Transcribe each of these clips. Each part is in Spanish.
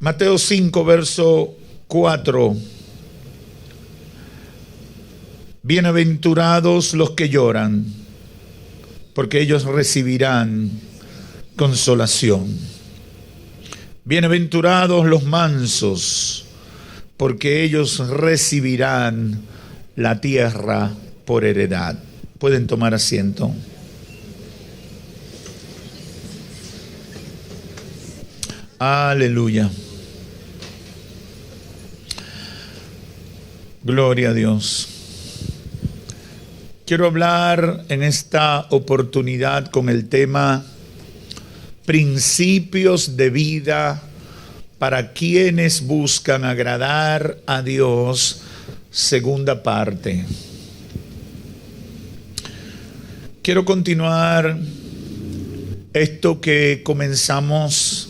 Mateo 5, verso 4. Bienaventurados los que lloran, porque ellos recibirán consolación. Bienaventurados los mansos, porque ellos recibirán la tierra por heredad. Pueden tomar asiento. Aleluya. Gloria a Dios. Quiero hablar en esta oportunidad con el tema principios de vida para quienes buscan agradar a Dios, segunda parte. Quiero continuar esto que comenzamos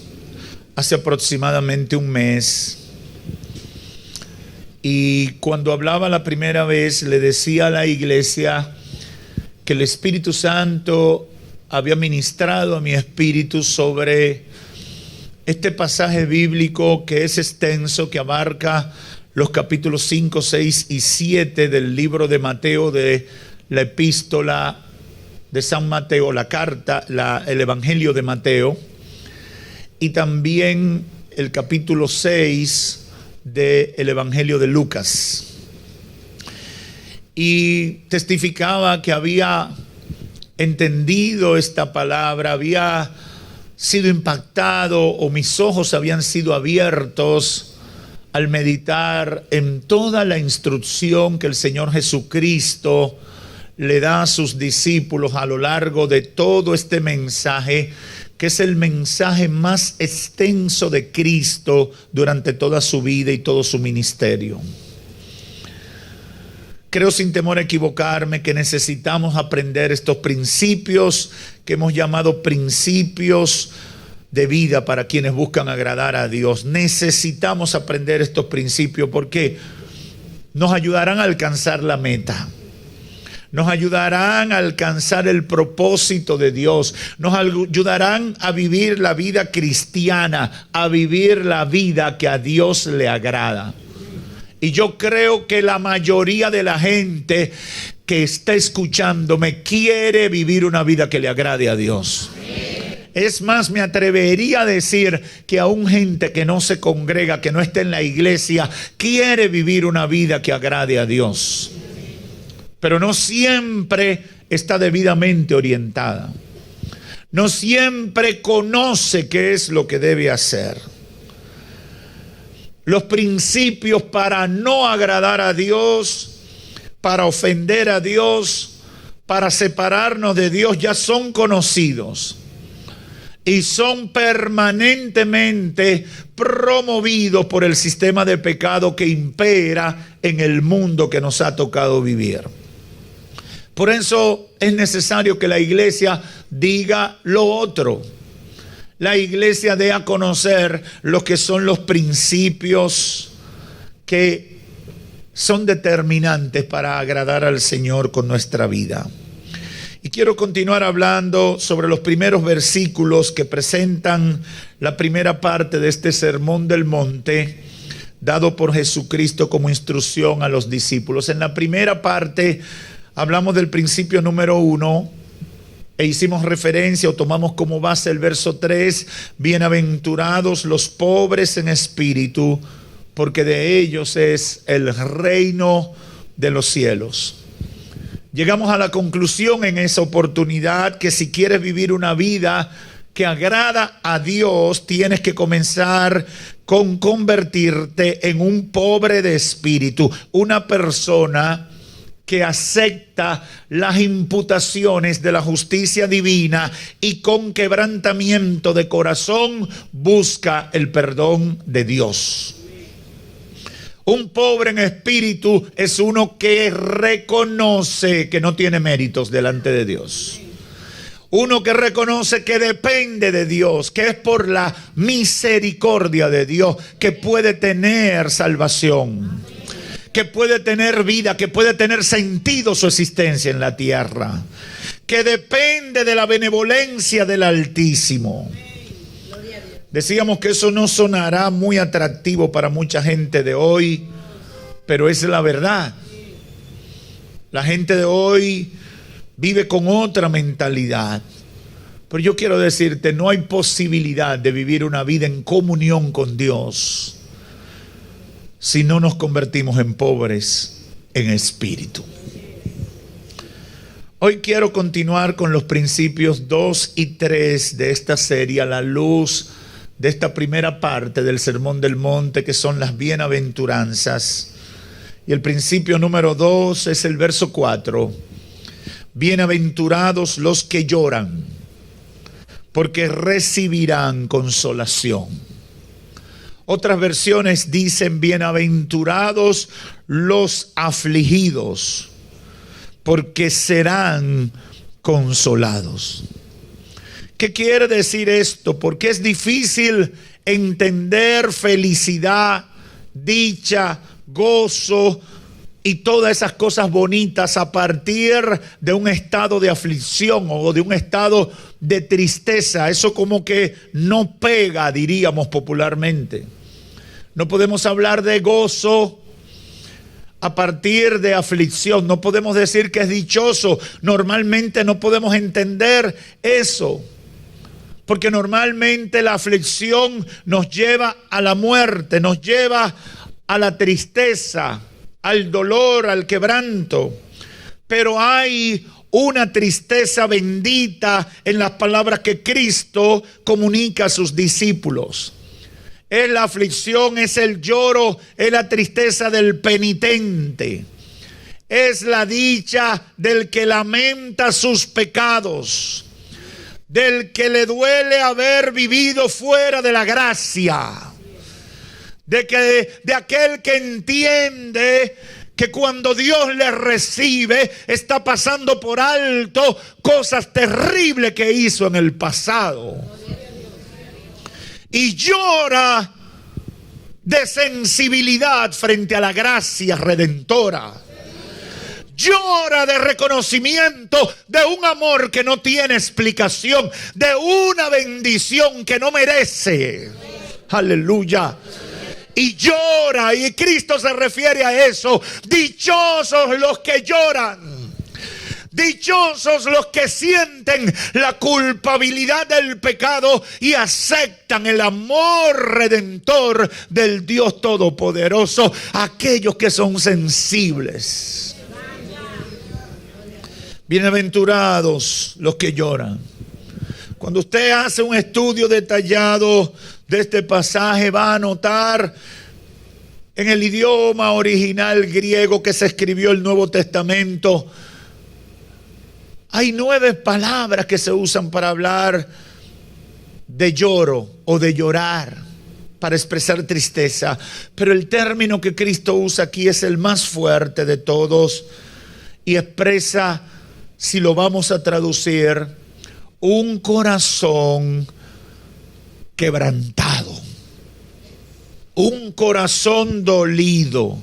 hace aproximadamente un mes. Y cuando hablaba la primera vez, le decía a la iglesia que el Espíritu Santo había ministrado a mi espíritu sobre este pasaje bíblico que es extenso, que abarca los capítulos 5, 6 y 7 del libro de Mateo, de la epístola de San Mateo, la carta, el Evangelio de Mateo, y también el capítulo 6 del Evangelio de Lucas. Y testificaba que había entendido esta palabra, había sido impactado, o mis ojos habían sido abiertos al meditar en toda la instrucción que el Señor Jesucristo le da a sus discípulos a lo largo de todo este mensaje, que es el mensaje más extenso de Cristo durante toda su vida y todo su ministerio. Creo sin temor a equivocarme que necesitamos aprender estos principios que hemos llamado principios de vida para quienes buscan agradar a Dios. Necesitamos aprender estos principios porque nos ayudarán a alcanzar la meta. Nos ayudarán a alcanzar el propósito de Dios. Nos ayudarán a vivir la vida cristiana, a vivir la vida que a Dios le agrada. Y yo creo que la mayoría de la gente que está escuchándome quiere vivir una vida que le agrade a Dios. Es más, me atrevería a decir que aún gente que no se congrega, que no está en la iglesia, quiere vivir una vida que agrade a Dios. Pero no siempre está debidamente orientada. No siempre conoce qué es lo que debe hacer. Los principios para no agradar a Dios, para ofender a Dios, para separarnos de Dios ya son conocidos. Y son permanentemente promovidos por el sistema de pecado que impera en el mundo que nos ha tocado vivir. Por eso es necesario que la iglesia diga lo otro. La iglesia dé a conocer lo que son los principios que son determinantes para agradar al Señor con nuestra vida. Y quiero continuar hablando sobre los primeros versículos que presentan la primera parte de este sermón del monte, dado por Jesucristo como instrucción a los discípulos. En la primera parte hablamos del principio número 1 e hicimos referencia o tomamos como base el verso 3, bienaventurados los pobres en espíritu, porque de ellos es el reino de los cielos. Llegamos a la conclusión en esa oportunidad que si quieres vivir una vida que agrada a Dios, tienes que comenzar con convertirte en un pobre de espíritu, una persona que acepta las imputaciones de la justicia divina y con quebrantamiento de corazón busca el perdón de Dios. Un pobre en espíritu es uno que reconoce que no tiene méritos delante de Dios. Uno que reconoce que depende de Dios, que es por la misericordia de Dios que puede tener salvación, que puede tener vida, que puede tener sentido su existencia en la tierra, que depende de la benevolencia del Altísimo. Decíamos que eso no sonará muy atractivo para mucha gente de hoy, pero es la verdad. La gente de hoy vive con otra mentalidad. Pero yo quiero decirte, no hay posibilidad de vivir una vida en comunión con Dios si no nos convertimos en pobres en espíritu. Hoy quiero continuar con los principios 2 y 3 de esta serie a la luz de esta primera parte del Sermón del Monte, que son las bienaventuranzas. Y el principio número 2 es el verso 4. Bienaventurados los que lloran, porque recibirán consolación. Otras versiones dicen: bienaventurados los afligidos, porque serán consolados. ¿Qué quiere decir esto? Porque es difícil entender felicidad, dicha, gozo y todas esas cosas bonitas a partir de un estado de aflicción o de un estado de tristeza. Eso como que no pega, diríamos popularmente. No podemos hablar de gozo a partir de aflicción. No podemos decir que es dichoso. Normalmente no podemos entender eso, porque normalmente la aflicción nos lleva a la muerte, nos lleva a la tristeza, al dolor, al quebranto. Pero hay una tristeza bendita en las palabras que Cristo comunica a sus discípulos. Es la aflicción, es el lloro, es la tristeza del penitente. Es la dicha del que lamenta sus pecados, del que le duele haber vivido fuera de la gracia, de aquel que entiende que cuando Dios le recibe está pasando por alto cosas terribles que hizo en el pasado. Y llora de sensibilidad frente a la gracia redentora. Llora de reconocimiento de un amor que no tiene explicación, de una bendición que no merece. Aleluya. Y llora, y Cristo se refiere a eso. Dichosos los que lloran. Dichosos los que sienten la culpabilidad del pecado y aceptan el amor redentor del Dios Todopoderoso. Aquellos que son sensibles. Bienaventurados los que lloran. Cuando usted hace un estudio detallado de este pasaje, va a notar en el idioma original griego que se escribió el Nuevo Testamento, hay 9 palabras que se usan para hablar de lloro o de llorar, para expresar tristeza. Pero el término que Cristo usa aquí es el más fuerte de todos y expresa, si lo vamos a traducir, un corazón quebrantado, un corazón dolido.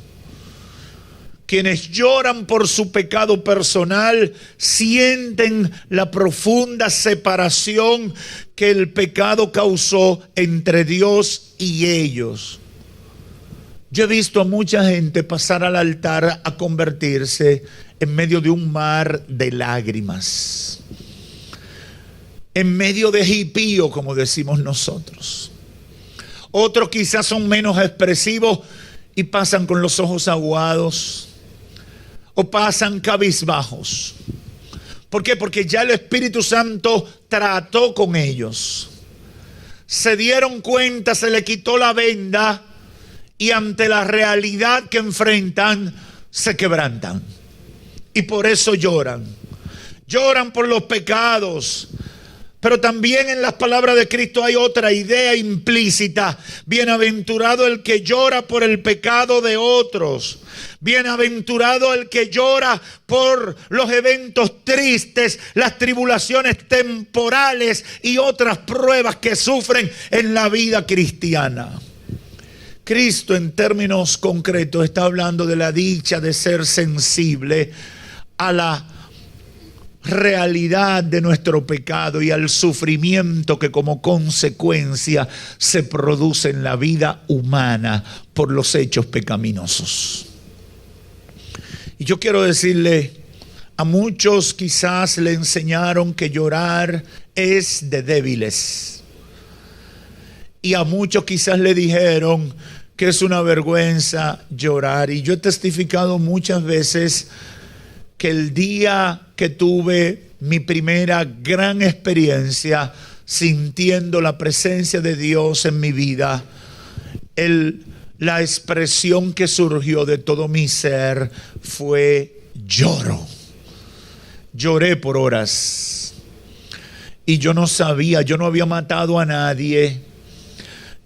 Quienes lloran por su pecado personal sienten la profunda separación que el pecado causó entre Dios y ellos. Yo he visto a mucha gente pasar al altar a convertirse en medio de un mar de lágrimas, en medio de hipío, como decimos nosotros. Otros quizás son menos expresivos y pasan con los ojos aguados o pasan cabizbajos. ¿Por qué? Porque ya el Espíritu Santo trató con ellos. Se dieron cuenta, se le quitó la venda y ante la realidad que enfrentan se quebrantan. Y por eso lloran. Lloran por los pecados. Pero también en las palabras de Cristo hay otra idea implícita. Bienaventurado el que llora por el pecado de otros. Bienaventurado el que llora por los eventos tristes, las tribulaciones temporales y otras pruebas que sufren en la vida cristiana. Cristo, en términos concretos, está hablando de la dicha de ser sensible a la realidad de nuestro pecado y al sufrimiento que como consecuencia se produce en la vida humana por los hechos pecaminosos. Y yo quiero decirle, a muchos quizás le enseñaron que llorar es de débiles. Y a muchos quizás le dijeron que es una vergüenza llorar. Y yo he testificado muchas veces que el día que tuve mi primera gran experiencia sintiendo la presencia de Dios en mi vida, la expresión que surgió de todo mi ser fue lloro. Lloré por horas. Y yo no sabía, yo no había matado a nadie.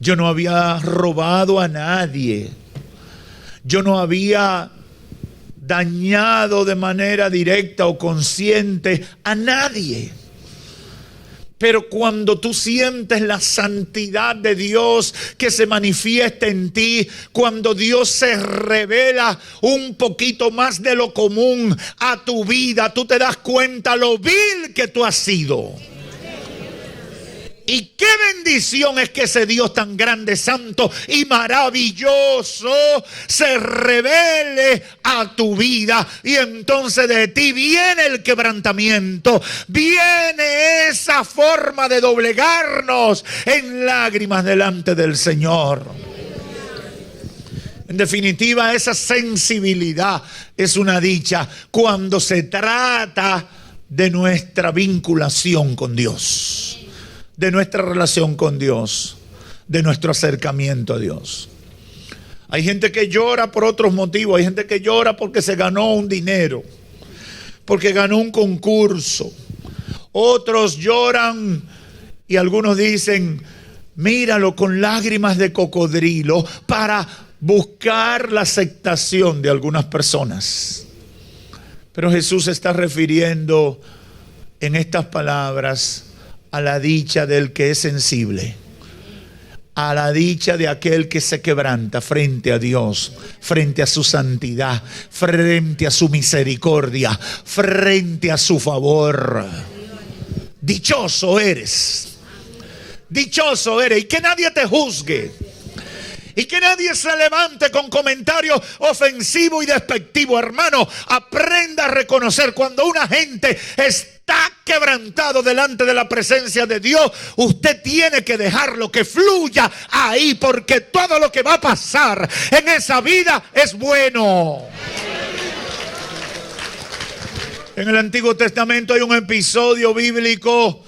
Yo no había robado a nadie. Yo no había dañado de manera directa o consciente a nadie. Pero cuando tú sientes la santidad de Dios que se manifiesta en ti, cuando Dios se revela un poquito más de lo común a tu vida, tú te das cuenta lo vil que tú has sido. Y qué bendición es que ese Dios tan grande, santo y maravilloso se revele a tu vida. Y entonces de ti viene el quebrantamiento, viene esa forma de doblegarnos en lágrimas delante del Señor. En definitiva, esa sensibilidad es una dicha cuando se trata de nuestra vinculación con Dios, de nuestra relación con Dios, de nuestro acercamiento a Dios. Hay gente que llora por otros motivos. Hay gente que llora porque se ganó un dinero, porque ganó un concurso. Otros lloran y algunos dicen, míralo, con lágrimas de cocodrilo, para buscar la aceptación de algunas personas. Pero Jesús se está refiriendo en estas palabras a la dicha del que es sensible, a la dicha de aquel que se quebranta frente a Dios, frente a su santidad, frente a su misericordia, frente a su favor. Dichoso eres, y que nadie te juzgue, y que nadie se levante con comentarios ofensivos y despectivos. Hermano, aprenda a reconocer cuando una gente está quebrantado delante de la presencia de Dios. Usted tiene que dejarlo que fluya ahí, porque todo lo que va a pasar en esa vida es bueno. En el Antiguo Testamento hay un episodio bíblico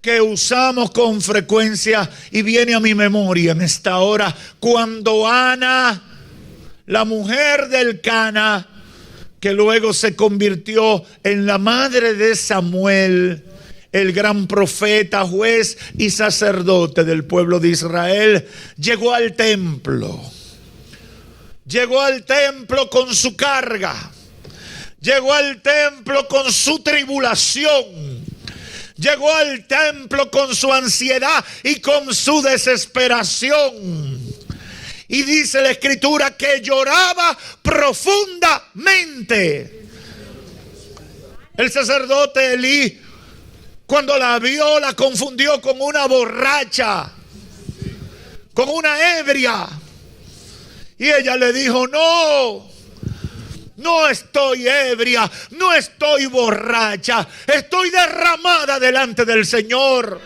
que usamos con frecuencia y viene a mi memoria en esta hora, cuando Ana, la mujer del Cana, que luego se convirtió en la madre de Samuel, el gran profeta, juez y sacerdote del pueblo de Israel, llegó al templo. Llegó al templo con su carga. Llegó al templo con su tribulación. Llegó al templo con su ansiedad y con su desesperación. Y dice la Escritura que lloraba profundamente. El sacerdote Elí, cuando la vio, la confundió con una borracha, con una ebria. Y ella le dijo, no estoy ebria, no estoy borracha, estoy derramada delante del Señor.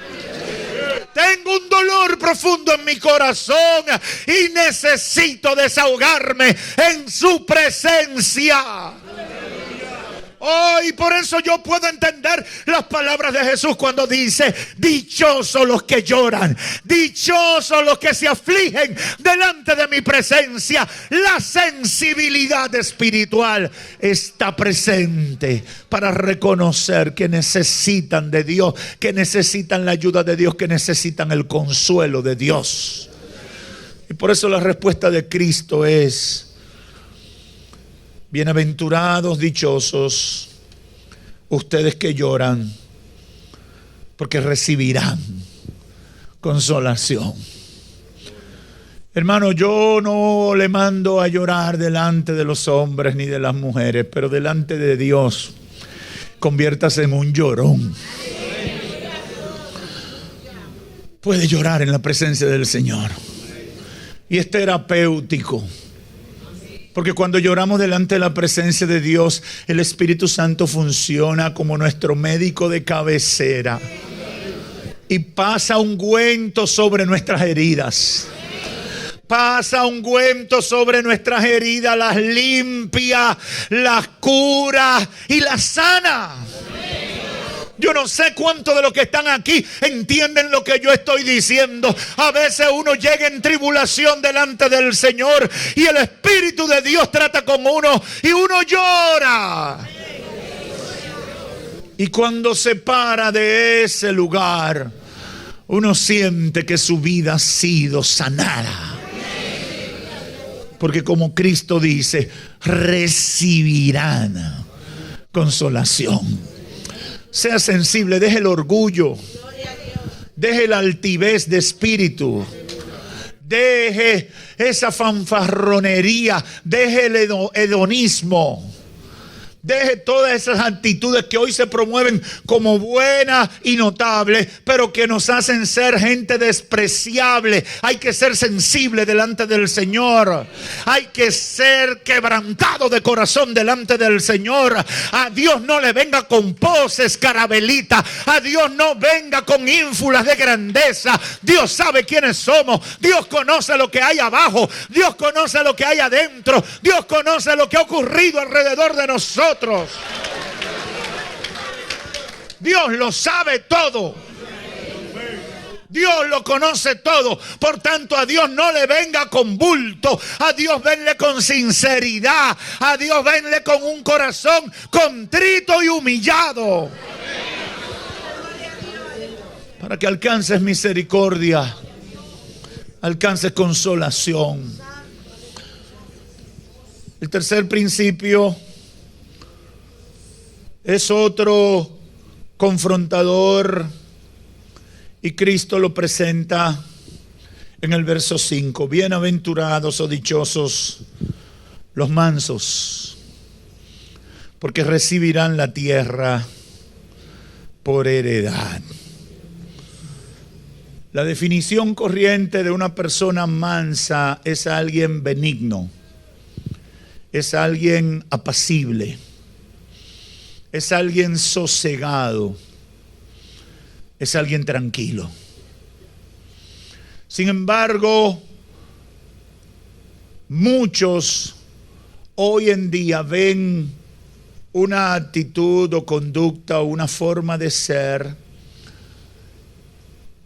Tengo un dolor profundo en mi corazón y necesito desahogarme en su presencia. Y por eso yo puedo entender las palabras de Jesús cuando dice, dichosos los que lloran, dichosos los que se afligen delante de mi presencia. La sensibilidad espiritual está presente para reconocer que necesitan de Dios, que necesitan la ayuda de Dios, que necesitan el consuelo de Dios. Y por eso la respuesta de Cristo es: bienaventurados, dichosos, ustedes que lloran, porque recibirán consolación. Hermano, yo no le mando a llorar delante de los hombres ni de las mujeres, pero delante de Dios. conviértase en un llorón. Puede llorar en la presencia del Señor. Y es terapéutico. Porque cuando lloramos delante de la presencia de Dios, el Espíritu Santo funciona como nuestro médico de cabecera. Y pasa ungüento sobre nuestras heridas. Pasa ungüento sobre nuestras heridas, las limpia, las cura y las sana. Yo no sé cuántos de los que están aquí entienden lo que yo estoy diciendo. A veces uno llega en tribulación delante del Señor y el Espíritu de Dios trata con uno y uno llora. Y cuando se para de ese lugar, uno siente que su vida ha sido sanada. Porque como Cristo dice, recibirán consolación. Sea sensible, deje el orgullo, deje la altivez de espíritu, deje esa fanfarronería, deje el hedonismo. Deje todas esas actitudes que hoy se promueven como buenas y notables, pero que nos hacen ser gente despreciable. Hay que ser sensible delante del Señor. Hay que ser quebrantado de corazón delante del Señor. A Dios no le venga con poses, carabelita. A Dios no venga con ínfulas de grandeza. Dios sabe quiénes somos. Dios conoce lo que hay abajo. Dios conoce lo que hay adentro. Dios conoce lo que ha ocurrido alrededor de nosotros. Dios lo sabe todo. Dios lo conoce todo. Por tanto, a Dios no le venga con bulto. A Dios venle con sinceridad. A Dios venle con un corazón contrito y humillado. Para que alcances misericordia. Alcances consolación. El tercer principio es otro confrontador y Cristo lo presenta en el verso 5. Bienaventurados o dichosos los mansos, porque recibirán la tierra por heredad. La definición corriente de una persona mansa es alguien benigno, es alguien apacible, es alguien sosegado, es alguien tranquilo. Sin embargo, muchos hoy en día ven una actitud o conducta o una forma de ser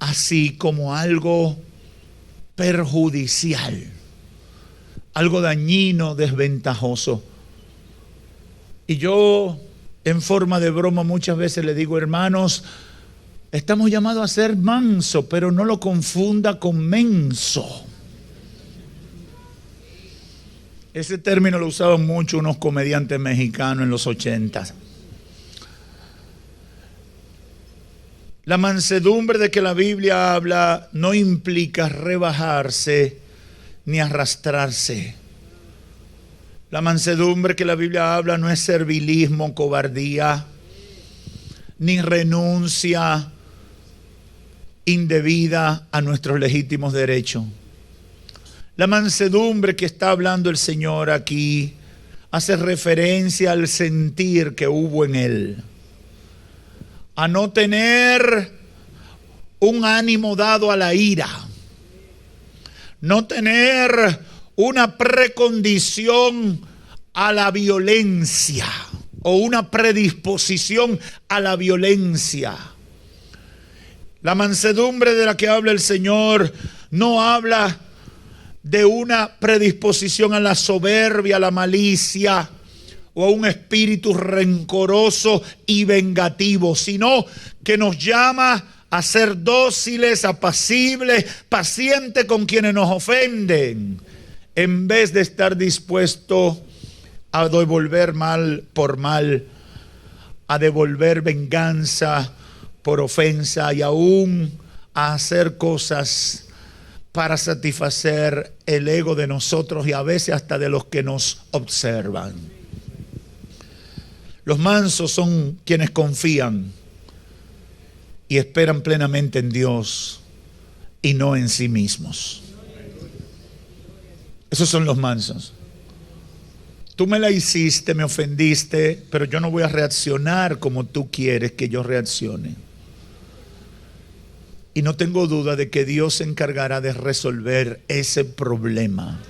así como algo perjudicial, algo dañino, desventajoso. Y yo, en forma de broma, muchas veces le digo, hermanos, estamos llamados a ser manso, pero no lo confunda con menso. Ese término lo usaban mucho unos comediantes mexicanos en los 80. La mansedumbre de que la Biblia habla no implica rebajarse ni arrastrarse. La mansedumbre que la Biblia habla no es servilismo, cobardía, ni renuncia indebida a nuestros legítimos derechos. La mansedumbre que está hablando el Señor aquí hace referencia al sentir que hubo en él, a no tener un ánimo dado a la ira, no tener una precondición a la violencia o una predisposición a la violencia. La mansedumbre de la que habla el Señor no habla de una predisposición a la soberbia, a la malicia o a un espíritu rencoroso y vengativo, sino que nos llama a ser dóciles, apacibles, pacientes con quienes nos ofenden, en vez de estar dispuesto a devolver mal por mal, a devolver venganza por ofensa y aún a hacer cosas para satisfacer el ego de nosotros y a veces hasta de los que nos observan. Los mansos son quienes confían y esperan plenamente en Dios y no en sí mismos. Esos son los mansos. Tú me la hiciste, me ofendiste, pero yo no voy a reaccionar como tú quieres que yo reaccione. Y no tengo duda de que Dios se encargará de resolver ese problema,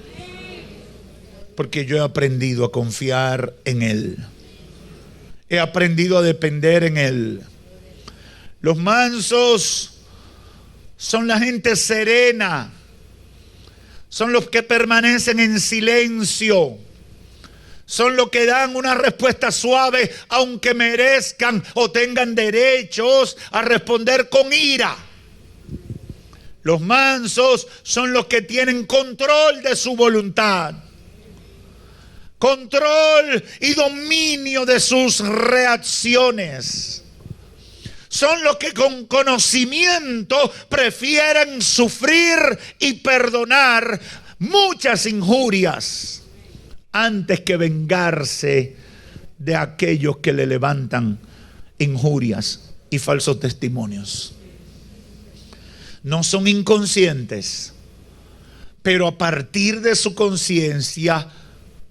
porque yo he aprendido a confiar en Él. He aprendido a depender en Él. Los mansos son la gente serena. Son los que permanecen en silencio. Son los que dan una respuesta suave, aunque merezcan o tengan derechos a responder con ira. Los mansos son los que tienen control de su voluntad, control y dominio de sus reacciones. Son los que con conocimiento prefieren sufrir y perdonar muchas injurias antes que vengarse de aquellos que le levantan injurias y falsos testimonios. No son inconscientes, pero a partir de su conciencia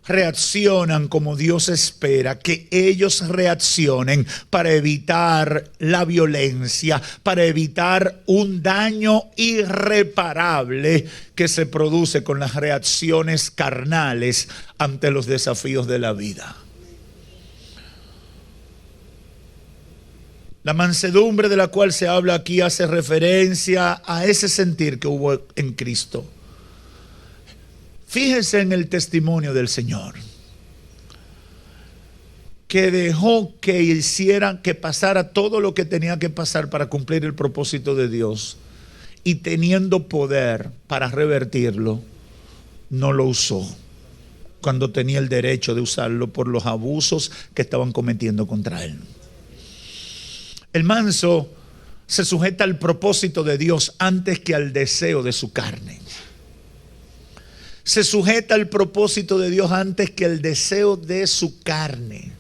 reaccionan como Dios espera que ellos reaccionen para evitar la violencia, para evitar un daño irreparable que se produce con las reacciones carnales ante los desafíos de la vida. La mansedumbre de la cual se habla aquí hace referencia a ese sentir que hubo en Cristo. Fíjese en el testimonio del Señor, que dejó que pasara todo lo que tenía que pasar para cumplir el propósito de Dios, y teniendo poder para revertirlo, no lo usó cuando tenía el derecho de usarlo por los abusos que estaban cometiendo contra él. El manso se sujeta al propósito de Dios antes que al deseo de su carne. Se sujeta al propósito de Dios antes que el deseo de su carne.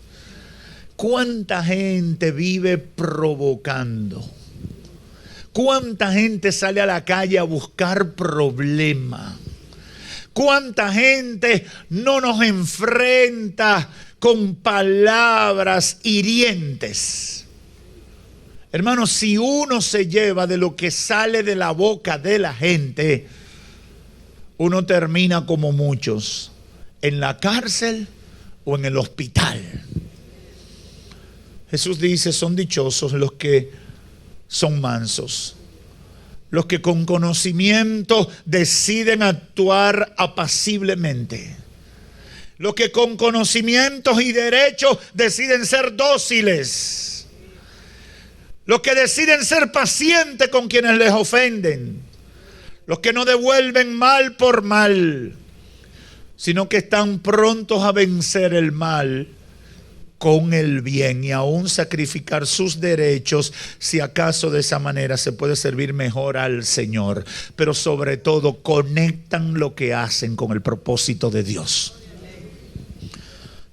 ¿Cuánta gente vive provocando? ¿Cuánta gente sale a la calle a buscar problemas? ¿Cuánta gente no nos enfrenta con palabras hirientes? Hermanos, si uno se lleva de lo que sale de la boca de la gente, uno termina como muchos, en la cárcel o en el hospital. Jesús dice, son dichosos los que son mansos, los que con conocimiento deciden actuar apaciblemente, los que con conocimientos y derechos deciden ser dóciles, los que deciden ser pacientes con quienes les ofenden, los que no devuelven mal por mal, sino que están prontos a vencer el mal con el bien y aún sacrificar sus derechos si acaso de esa manera se puede servir mejor al Señor. Pero sobre todo conectan lo que hacen con el propósito de Dios.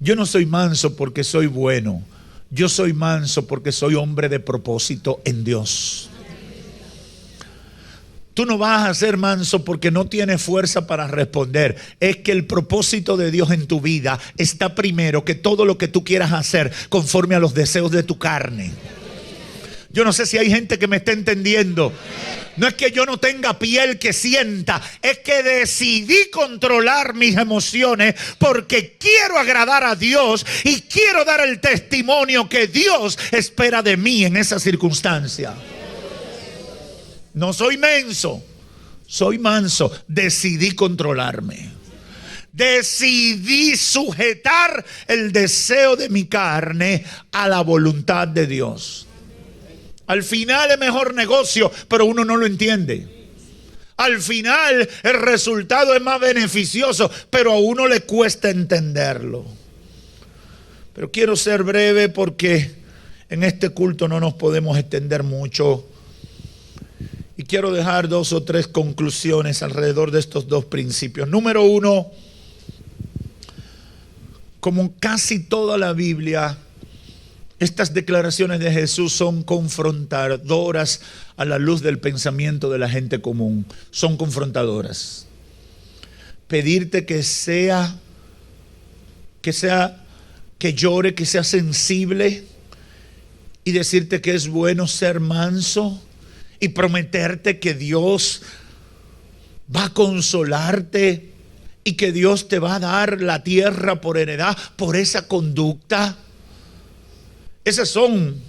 Yo no soy manso porque soy bueno. Yo soy manso porque soy hombre de propósito en Dios. Tú no vas a ser manso porque no tienes fuerza para responder. Es que el propósito de Dios en tu vida está primero que todo lo que tú quieras hacer conforme a los deseos de tu carne. Yo no sé si hay gente que me está entendiendo. No es que yo no tenga piel que sienta, es que decidí controlar mis emociones porque quiero agradar a Dios y quiero dar el testimonio que Dios espera de mí en esa circunstancia. No soy menso, soy manso. Decidí controlarme. Decidí sujetar el deseo de mi carne a la voluntad de Dios. Al final es mejor negocio, pero uno no lo entiende. Al final el resultado es más beneficioso, pero a uno le cuesta entenderlo. Pero quiero ser breve porque en este culto no nos podemos extender mucho. Y quiero dejar 2 o 3 conclusiones alrededor de estos 2 principios. Número 1, como casi toda la Biblia, Estas declaraciones de Jesús son confrontadoras a la luz del pensamiento de la gente común. Son confrontadoras. Pedirte que llore, que sea sensible, y decirte que es bueno ser manso, y prometerte que Dios va a consolarte y que Dios te va a dar la tierra por heredad por esa conducta. Esas son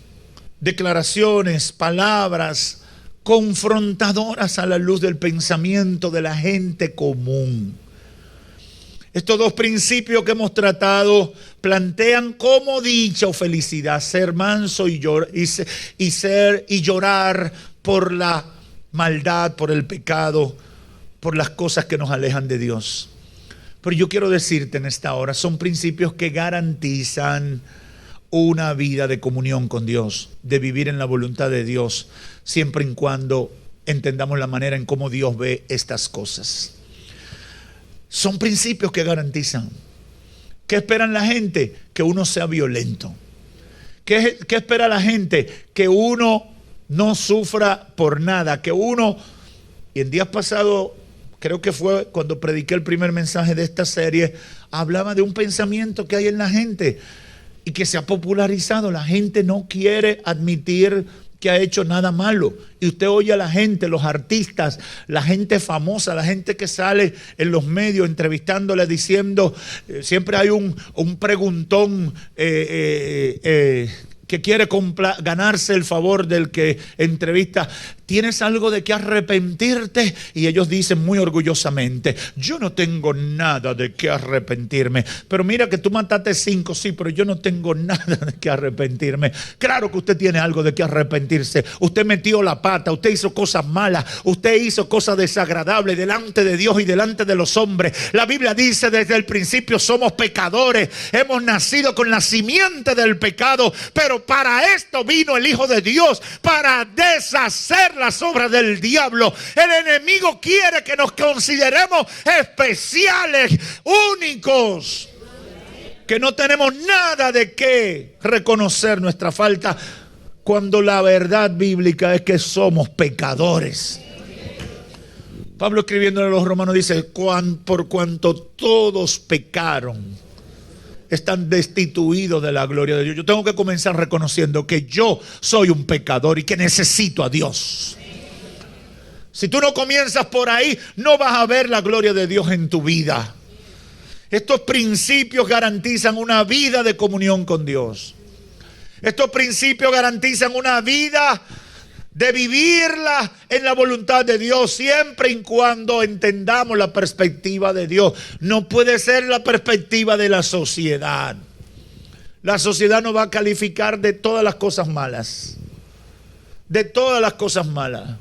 declaraciones, palabras confrontadoras a la luz del pensamiento de la gente común. Estos dos principios que hemos tratado plantean como dicha o felicidad ser manso y llorar por la maldad, por el pecado, por las cosas que nos alejan de Dios. Pero yo quiero decirte en esta hora, son principios que garantizan una vida de comunión con Dios, de vivir en la voluntad de Dios, siempre y cuando entendamos la manera en cómo Dios ve estas cosas. Son principios que garantizan. ¿Qué esperan la gente? Que uno sea violento. ¿Qué espera la gente? Que uno no sufra por nada. Que uno, y en días pasados, creo que fue cuando prediqué el primer mensaje de esta serie, hablaba de un pensamiento que hay en la gente y que se ha popularizado. La gente no quiere admitir que ha hecho nada malo. Y usted oye a la gente, los artistas, la gente famosa, la gente que sale en los medios entrevistándole, diciendo, siempre hay un preguntón que quiere ganarse el favor del que entrevista. ¿Tienes algo de qué arrepentirte? Y ellos dicen muy orgullosamente, yo no tengo nada de qué arrepentirme. Pero mira que tú mataste 5, sí, pero yo no tengo nada de qué arrepentirme. Claro que usted tiene algo de qué arrepentirse. Usted metió la pata, usted hizo cosas malas, usted hizo cosas desagradables delante de Dios y delante de los hombres. La Biblia dice desde el principio somos pecadores, hemos nacido con la simiente del pecado, pero para esto vino el Hijo de Dios, para deshacer las obras del diablo. El enemigo quiere que nos consideremos especiales, únicos, que no tenemos nada de qué reconocer nuestra falta, cuando la verdad bíblica es que somos pecadores. Pablo, escribiendo a los Romanos, dice, por cuanto todos pecaron, están destituidos de la gloria de Dios. Yo tengo que comenzar reconociendo que yo soy un pecador y que necesito a Dios. Si tú no comienzas por ahí, no vas a ver la gloria de Dios en tu vida. Estos principios garantizan una vida de comunión con Dios. Estos principios garantizan una vida de vivirla en la voluntad de Dios, siempre y cuando entendamos la perspectiva de Dios. No puede ser la perspectiva de la sociedad. La sociedad nos va a calificar de todas las cosas malas. De todas las cosas malas.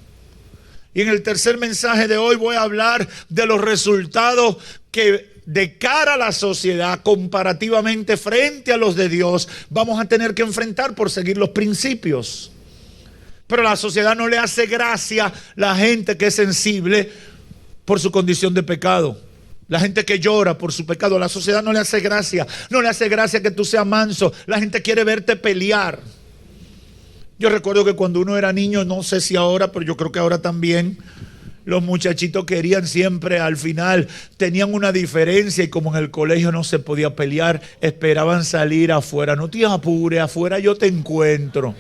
Y en el tercer mensaje de hoy voy a hablar de los resultados que de cara a la sociedad, comparativamente frente a los de Dios, vamos a tener que enfrentar por seguir los principios. Pero a la sociedad no le hace gracia la gente que es sensible por su condición de pecado. La gente que llora por su pecado. A la sociedad no le hace gracia. No le hace gracia que tú seas manso. La gente quiere verte pelear. Yo recuerdo que cuando uno era niño, no sé si ahora, pero yo creo que ahora también, los muchachitos querían siempre, al final, tenían una diferencia y como en el colegio no se podía pelear, esperaban salir afuera. No te apures, afuera yo te encuentro.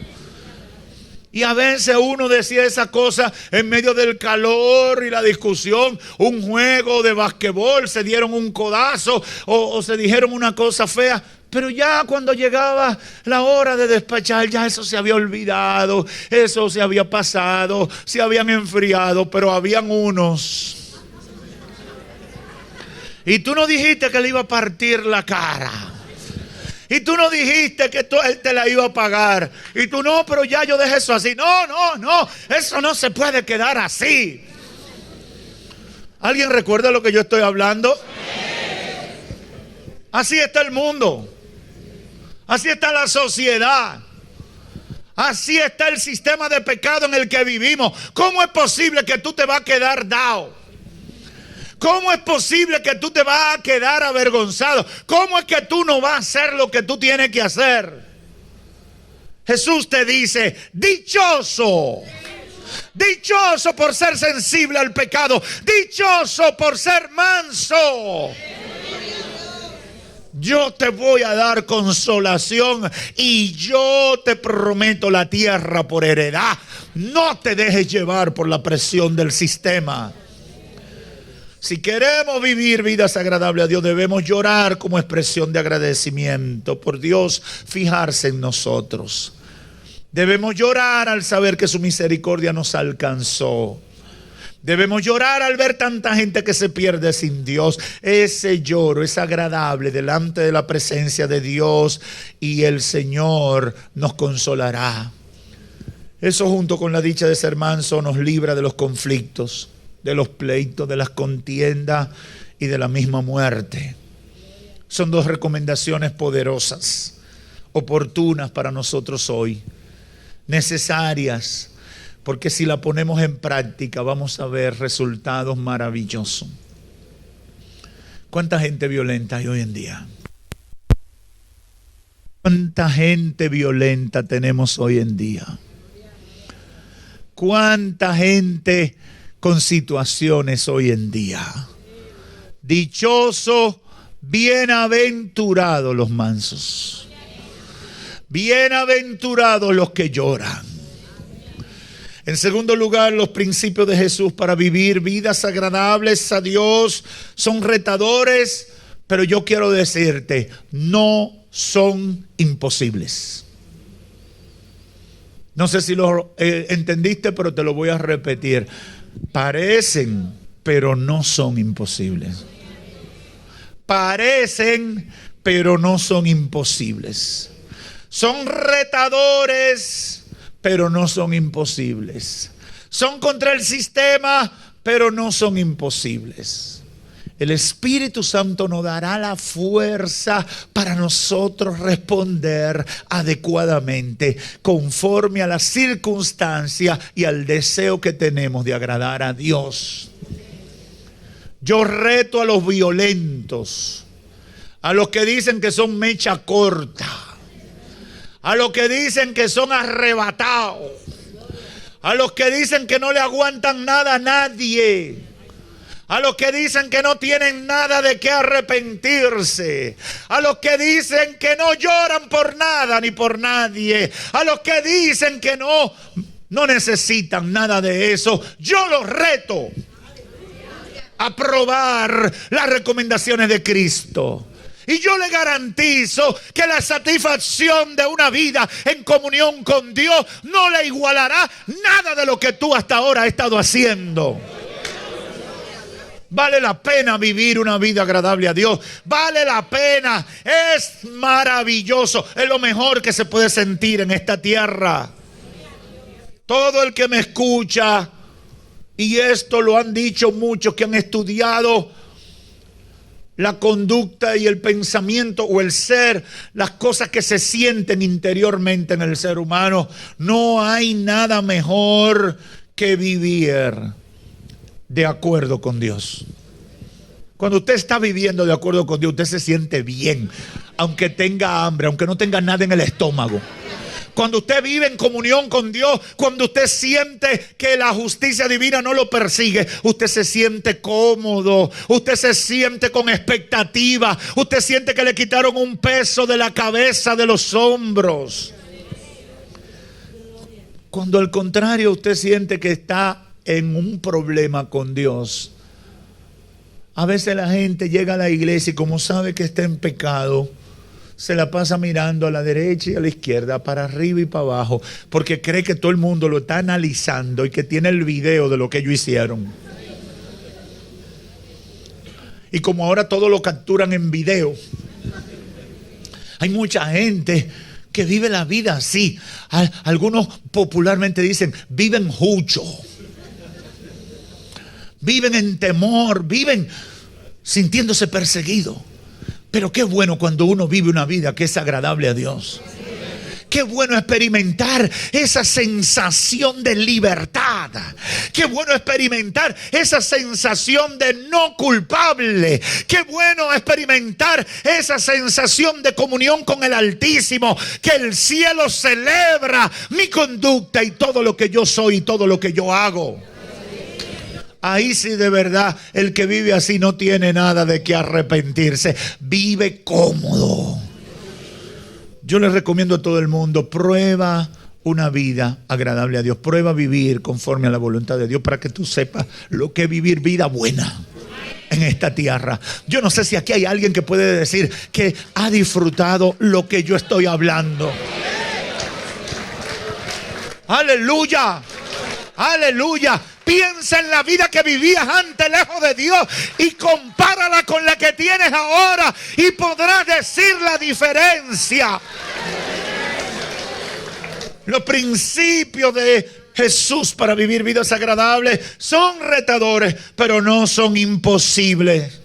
Y a veces uno decía esa cosa en medio del calor y la discusión, un juego de basquetbol, se dieron un codazo o se dijeron una cosa fea. Pero ya cuando llegaba la hora de despachar, ya eso se había olvidado, eso se había pasado, se habían enfriado, pero habían unos. Y tú no dijiste que le iba a partir la cara. Y tú no dijiste que él te la iba a pagar. Y tú no, pero ya yo dejé eso así. No, eso no se puede quedar así. ¿Alguien recuerda lo que yo estoy hablando? Así está el mundo. Así está la sociedad. Así está el sistema de pecado en el que vivimos. ¿Cómo es posible que tú te vas a quedar dado? ¿Cómo es posible que tú te vas a quedar avergonzado? ¿Cómo es que tú no vas a hacer lo que tú tienes que hacer? Jesús te dice, dichoso. Dichoso por ser sensible al pecado. Dichoso por ser manso. Yo te voy a dar consolación y yo te prometo la tierra por heredad. No te dejes llevar por la presión del sistema. Si queremos vivir vidas agradables a Dios, debemos llorar como expresión de agradecimiento por Dios fijarse en nosotros. Debemos llorar al saber que su misericordia nos alcanzó. Debemos llorar al ver tanta gente que se pierde sin Dios. Ese lloro es agradable delante de la presencia de Dios y el Señor nos consolará. Eso junto con la dicha de ser manso nos libra de los conflictos, de los pleitos, de las contiendas y de la misma muerte. Son dos recomendaciones poderosas, oportunas para nosotros hoy, necesarias, porque si la ponemos en práctica vamos a ver resultados maravillosos. ¿Cuánta gente violenta hay hoy en día? ¿Cuánta gente violenta tenemos hoy en día? ¿Cuánta gente con situaciones hoy en día? Dichoso, bienaventurados los mansos. Bienaventurados los que lloran. En segundo lugar, los principios de Jesús para vivir vidas agradables a Dios son retadores, pero yo quiero decirte, no son imposibles. No sé si lo entendiste, pero te lo voy a repetir. Parecen, pero no son imposibles. Parecen, pero no son imposibles. Son retadores, pero no son imposibles. Son contra el sistema, pero no son imposibles. El Espíritu Santo nos dará la fuerza para nosotros responder adecuadamente, conforme a la circunstancia y al deseo que tenemos de agradar a Dios. Yo reto a los violentos, a los que dicen que son mecha corta, a los que dicen que son arrebatados, a los que dicen que no le aguantan nada a nadie, a los que dicen que no tienen nada de qué arrepentirse, a los que dicen que no lloran por nada ni por nadie, a los que dicen que no necesitan nada de eso. Yo los reto a probar las recomendaciones de Cristo. Y yo le garantizo que la satisfacción de una vida en comunión con Dios no le igualará nada de lo que tú hasta ahora has estado haciendo. Vale la pena vivir una vida agradable a Dios. Vale la pena. Es maravilloso. Es lo mejor que se puede sentir en esta tierra. Todo el que me escucha, y esto lo han dicho muchos que han estudiado la conducta y el pensamiento o el ser, las cosas que se sienten interiormente en el ser humano. No hay nada mejor que vivir de acuerdo con Dios. Cuando usted está viviendo de acuerdo con Dios, usted se siente bien, aunque tenga hambre, aunque no tenga nada en el estómago. Cuando usted vive en comunión con Dios, cuando usted siente que la justicia divina no lo persigue, usted se siente cómodo, usted se siente con expectativa, usted siente que le quitaron un peso de la cabeza, de los hombros. Cuando al contrario usted siente que está en un problema con Dios, a veces la gente llega a la iglesia y como sabe que está en pecado, se la pasa mirando a la derecha y a la izquierda, para arriba y para abajo, porque cree que todo el mundo lo está analizando y que tiene el video de lo que ellos hicieron. Y como ahora todo lo capturan en video, hay mucha gente que vive la vida así. Algunos popularmente dicen, viven jucho. Viven en temor, viven sintiéndose perseguidos. Pero qué bueno cuando uno vive una vida que es agradable a Dios. Qué bueno experimentar esa sensación de libertad. Qué bueno experimentar esa sensación de no culpable. Qué bueno experimentar esa sensación de comunión con el Altísimo. Que el cielo celebra mi conducta y todo lo que yo soy y todo lo que yo hago. Ahí sí, de verdad, el que vive así no tiene nada de qué arrepentirse. Vive cómodo. Yo les recomiendo a todo el mundo, prueba una vida agradable a Dios. Prueba vivir conforme a la voluntad de Dios para que tú sepas lo que es vivir vida buena en esta tierra. Yo no sé si aquí hay alguien que puede decir que ha disfrutado lo que yo estoy hablando. Aleluya. Aleluya. Piensa en la vida que vivías antes lejos de Dios y compárala con la que tienes ahora y podrás decir la diferencia. Los principios de Jesús para vivir vidas agradables son retadores, pero no son imposibles.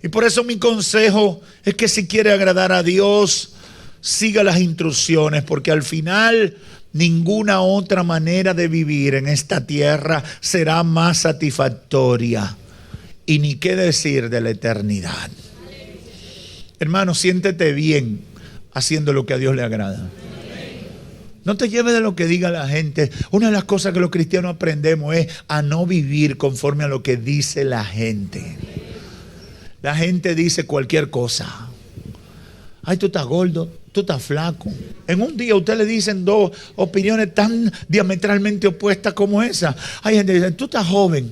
Y por eso mi consejo es que si quiere agradar a Dios, siga las instrucciones, porque al final ninguna otra manera de vivir en esta tierra será más satisfactoria. Y ni qué decir de la eternidad. Hermano, siéntete bien haciendo lo que a Dios le agrada. No te lleves de lo que diga la gente. Una de las cosas que los cristianos aprendemos es a no vivir conforme a lo que dice la gente. La gente dice cualquier cosa. Ay, tú estás gordo, tú estás flaco. En un día a usted le dicen dos opiniones tan diametralmente opuestas como esa. Hay gente que dice, tú estás joven.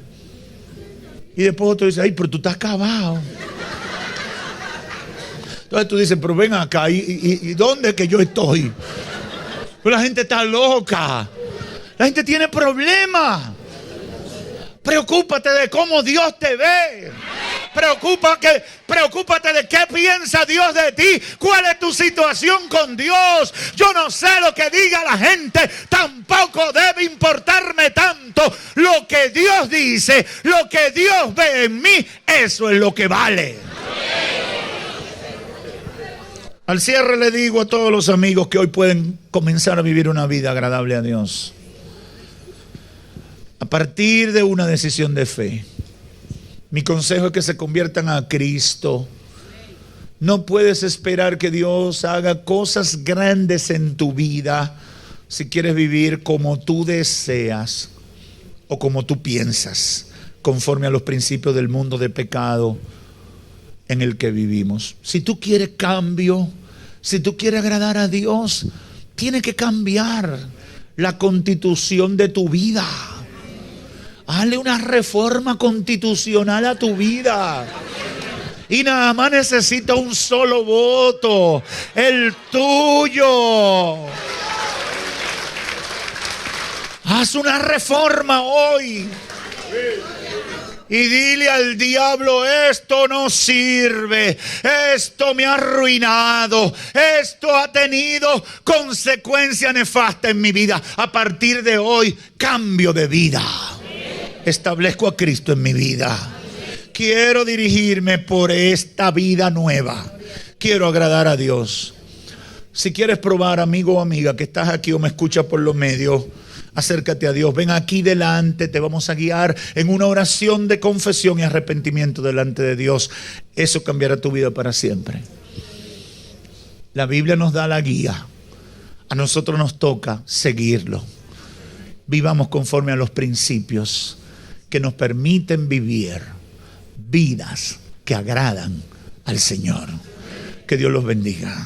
Y después otro dice, ay, pero tú estás acabado. Entonces tú dices, pero ven acá, ¿y dónde es que yo estoy? Pero la gente está loca. La gente tiene problemas. Preocúpate de cómo Dios te ve. Preocúpate de qué piensa Dios de ti. ¿Cuál es tu situación con Dios? Yo no sé lo que diga la gente. Tampoco debe importarme tanto. Lo que Dios dice, lo que Dios ve en mí, eso es lo que vale. Al cierre le digo a todos los amigos que hoy pueden comenzar a vivir una vida agradable a Dios. A partir de una decisión de fe. Mi consejo es que se conviertan a Cristo. No puedes esperar que Dios haga cosas grandes en tu vida si quieres vivir como tú deseas o como tú piensas, conforme a los principios del mundo de pecado en el que vivimos. Si tú quieres cambio, si tú quieres agradar a Dios, tienes que cambiar la constitución de tu vida. Hazle una reforma constitucional a tu vida. Y nada más necesita un solo voto, el tuyo. Haz una reforma hoy. Y dile al diablo, esto no sirve, esto me ha arruinado, esto ha tenido consecuencias nefastas en mi vida. A partir de hoy, cambio de vida. Establezco a Cristo en mi vida. Quiero dirigirme por esta vida nueva. Quiero agradar a Dios. Si quieres probar, amigo o amiga, que estás aquí o me escuchas por los medios, acércate a Dios. Ven aquí delante, te vamos a guiar en una oración de confesión y arrepentimiento delante de Dios. Eso cambiará tu vida para siempre. La Biblia nos da la guía. A nosotros nos toca seguirlo. Vivamos conforme a los principios que nos permiten vivir vidas que agradan al Señor. Que Dios los bendiga.